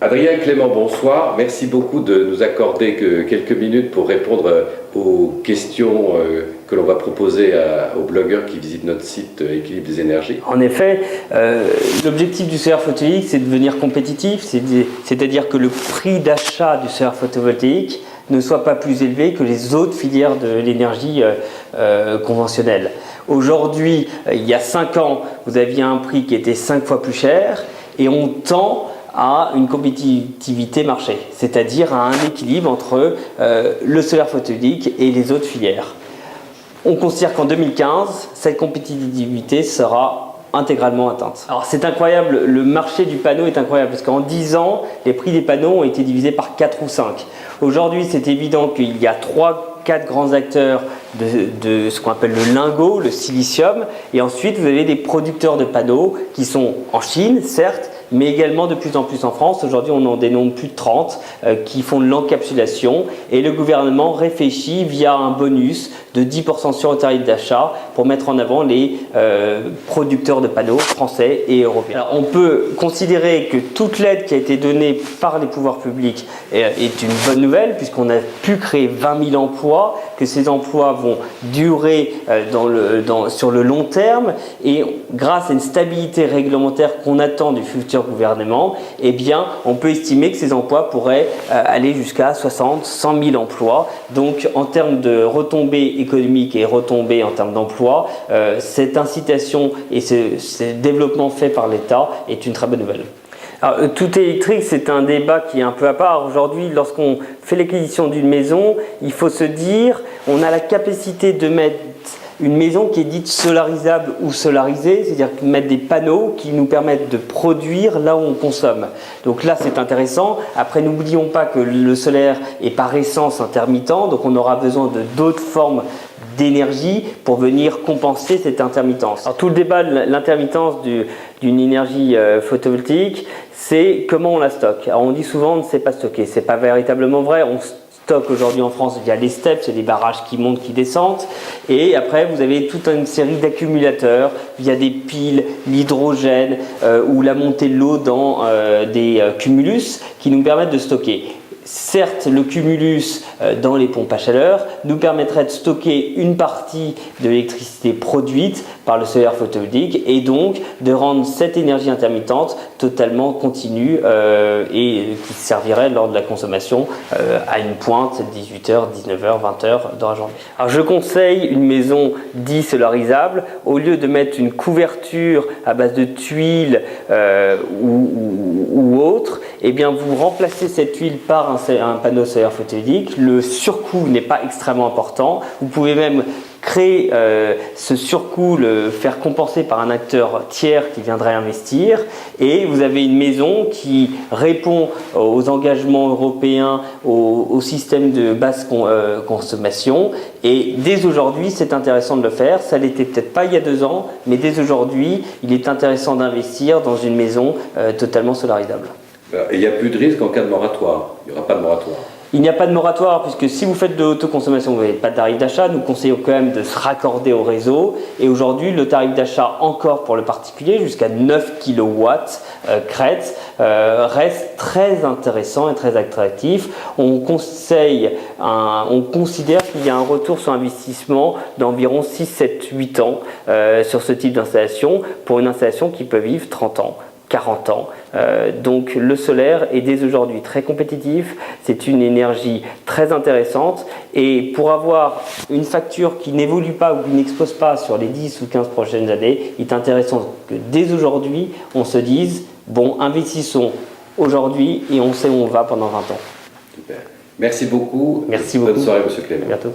Adrien Clément, bonsoir. Merci beaucoup de nous accorder quelques minutes pour répondre aux questions que l'on va proposer aux blogueurs qui visitent notre site Équilibre des énergies. En effet, l'objectif du solaire photovoltaïque, c'est de devenir compétitif, c'est-à-dire que le prix d'achat du solaire photovoltaïque ne soit pas plus élevé que les autres filières de l'énergie conventionnelle. Aujourd'hui, il y a 5 ans, vous aviez un prix qui était 5 fois plus cher et on tend à une compétitivité marché, c'est-à-dire à un équilibre entre le solaire photovoltaïque et les autres filières. On considère qu'en 2015, cette compétitivité sera intégralement atteinte. Alors c'est incroyable, le marché du panneau est incroyable parce qu'en 10 ans, les prix des panneaux ont été divisés par 4 ou 5. Aujourd'hui, c'est évident qu'il y a 3-4 grands acteurs de ce qu'on appelle le lingot, le silicium, et ensuite vous avez des producteurs de panneaux qui sont en Chine, certes, mais également de plus en plus en France. Aujourd'hui, on en dénombre plus de 30 qui font de l'encapsulation et le gouvernement réfléchit via un bonus de 10% sur le tarif d'achat pour mettre en avant les producteurs de panneaux français et européens. Alors, on peut considérer que toute l'aide qui a été donnée par les pouvoirs publics est une bonne nouvelle puisqu'on a pu créer 20 000 emplois, que ces emplois vont durer sur le long terme et grâce à une stabilité réglementaire qu'on attend du futur gouvernement, eh bien, on peut estimer que ces emplois pourraient aller jusqu'à 60-100 000 emplois. Donc, en termes de retombées économiques et retombées en termes d'emplois, cette incitation et ce développement fait par l'État est une très bonne nouvelle. Alors, tout électrique, c'est un débat qui est un peu à part. Aujourd'hui, lorsqu'on fait l'acquisition d'une maison, il faut se dire, on a la capacité de mettre une maison qui est dite solarisable ou solarisée, c'est-à-dire mettre des panneaux qui nous permettent de produire là où on consomme. Donc là, c'est intéressant. Après, n'oublions pas que le solaire est par essence intermittent, donc on aura besoin de d'autres formes d'énergie pour venir compenser cette intermittence. Alors, tout le débat de l'intermittence d'une énergie photovoltaïque, c'est comment on la stocke. Alors, on dit souvent on ne sait pas stocker, c'est pas véritablement vrai. On stocke aujourd'hui en France via les steppes, c'est des barrages qui montent, qui descendent. Et après, vous avez toute une série d'accumulateurs via des piles, l'hydrogène ou la montée de l'eau dans des cumulus qui nous permettent de stocker. Certes, le cumulus dans les pompes à chaleur nous permettrait de stocker une partie de l'électricité produite par le solaire photovoltaïque et donc de rendre cette énergie intermittente totalement continue et qui servirait lors de la consommation à une pointe, 18h, 19h, 20h dans la journée. Alors je conseille une maison dite solarisable, au lieu de mettre une couverture à base de tuiles ou autre, eh bien vous remplacez cette huile par un panneau solaire photovoltaïque. Le surcoût n'est pas extrêmement important. Vous pouvez même créer ce surcoût, le faire compenser par un acteur tiers qui viendrait investir et vous avez une maison qui répond aux engagements européens, au système de basse consommation et dès aujourd'hui c'est intéressant de le faire. Ça l'était peut-être pas il y a 2 ans, mais dès aujourd'hui il est intéressant d'investir dans une maison totalement solarisable. Et il n'y a plus de risque en cas de moratoire, il n'y aura pas de moratoire. Il n'y a pas de moratoire puisque si vous faites de l'autoconsommation, vous n'avez pas de tarif d'achat. Nous conseillons quand même de se raccorder au réseau. Et aujourd'hui, le tarif d'achat encore pour le particulier jusqu'à 9 kW crête reste très intéressant et très attractif. On considère qu'il y a un retour sur investissement d'environ 6, 7, 8 ans sur ce type d'installation pour une installation qui peut vivre 30 ans. 40 ans. Donc le solaire est dès aujourd'hui très compétitif, c'est une énergie très intéressante et pour avoir une facture qui n'évolue pas ou qui n'explose pas sur les 10 ou 15 prochaines années, il est intéressant que dès aujourd'hui on se dise bon, investissons aujourd'hui et on sait où on va pendant 20 ans. Super. Merci beaucoup. Merci beaucoup. Bonne soirée, monsieur Clément. À bientôt.